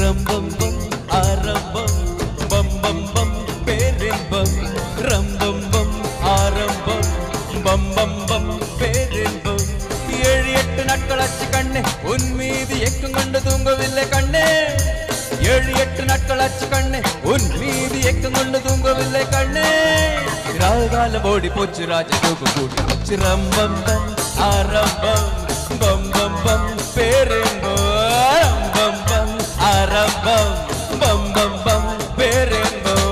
ரம்பம் பம் ஆரம்பம் பம் பம் பம் பேரின்பம் ரம்பம் பம் ஆரம்பம் பம் பம் பம் பேரின்பம் 7-8 நாட்களாச்சு கண்ணே உன் மீது ஏக்கம் கொண்டு தூங்கவில்லை கண்ணே 7-8 நாட்களாச்சு கண்ணே உன் மீது ஏக்கம் கொண்டு தூங்கவில்லை கண்ணே ராகாலம் ஓடி போச்சு ராஜ தூக்கு கூடி போச்சு ரம்பம் பம் ஆரம்பம் பம் பம் பம் பேரின்பம் பம் பம் ஆரம்பம் பம் பம் பம் பேரின்பம்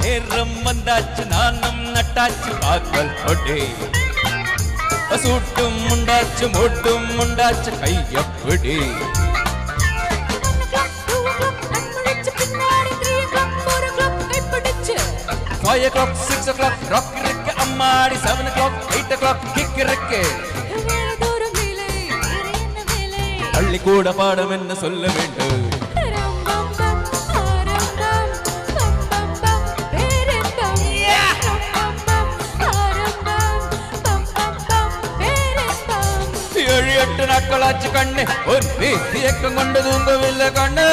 நேரம் வந்தாச்சு நானும் நட்டாச்சு காக்கல் கொடி சூட்டும் உண்டாச்சு மூட்டும் உண்டாச்சு கையப்பிடி 5 o'clock 6 o'clock ராக் இருக்கு அம்மாடி 7 o'clock 8 o'clock கிக் இருக்கு பள்ளி கூட பாடம் என்ன சொல்ல வேண்டும் எட்டு நாட்களாச்சு கண்ணே ஒரு மீதி ஏக்கம் கொண்டு தூங்கவில்லை கண்ணே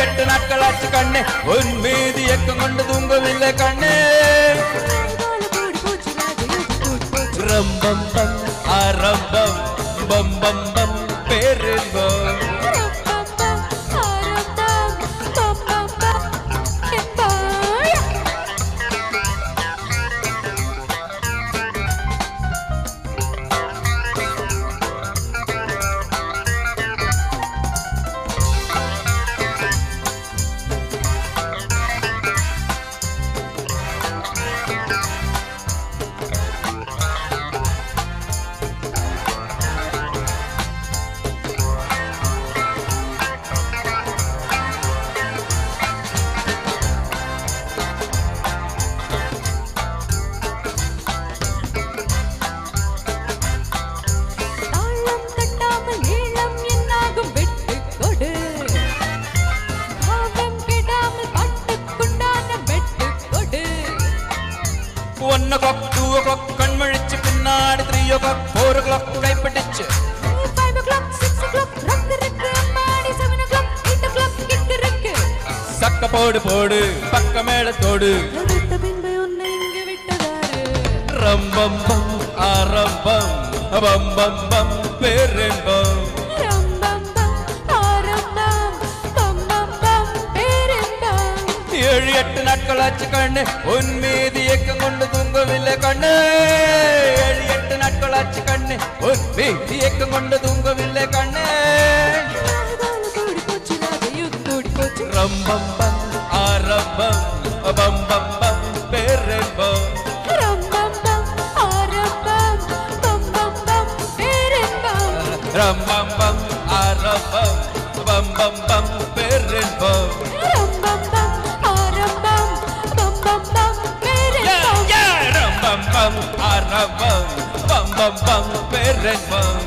7-8 நாட்களாச்சு கண்ணே ஒரு மீதி ஏக்கம் கொண்டு தூங்கவில்லை கண்ணே ரம்பம் பம் ஆரம்பம் பம் பம் பம் பேரின்பம் One o'clock, 2 o'clock, கண்மழிச்சு பின்னாடி 3 o'clock, 4 o'clock கைப்பிடிச்சு 5 o'clock, 6 o'clock, ரக்கு இருக்கு அம்மாடி 7 o'clock, 8 o'clock கிக் இருக்கு சக்க போடு போடு பக்க மேளத்தோடு விட்ட பின்பு உன்னை இங்கு விட்டதாரு ரம்பம் பம் ஆரம்பம் பம் பம் பம் பேரின்பம் ரம்பம் பம் ஆரம்பம் பம் பம் பம் பேரின்பம் 7-8 நாட்களாச்சு கண்ணே உன் மீது ஏக்கம் கொண்டு தூங்கவில்லை கண்ணே 7-8 நாட்களாச்சு கண்ணே உன் மீது ஏக்கம் கொண்டு தூங்கவில்லை கண்ணே கூடி போச்சு ராஜயுகம் கூடி போச்சு ரம்பம் பம் ஆரம்பம் பம் பம் பம் பேரின்பம் ரம்பம் பம் ஆரம்பம் பம் பம் பம் பேரின்பம் ரம்பம் பம் ஆரம்பம் பம் பம் பம் பேரின்பம் ரம்பம் பம் ஆரம்பம் பம் பம் பம் பேரின்பம் ரம்பம் பம் ஆரம்பம் பம் பம் பம் பேரின்பம்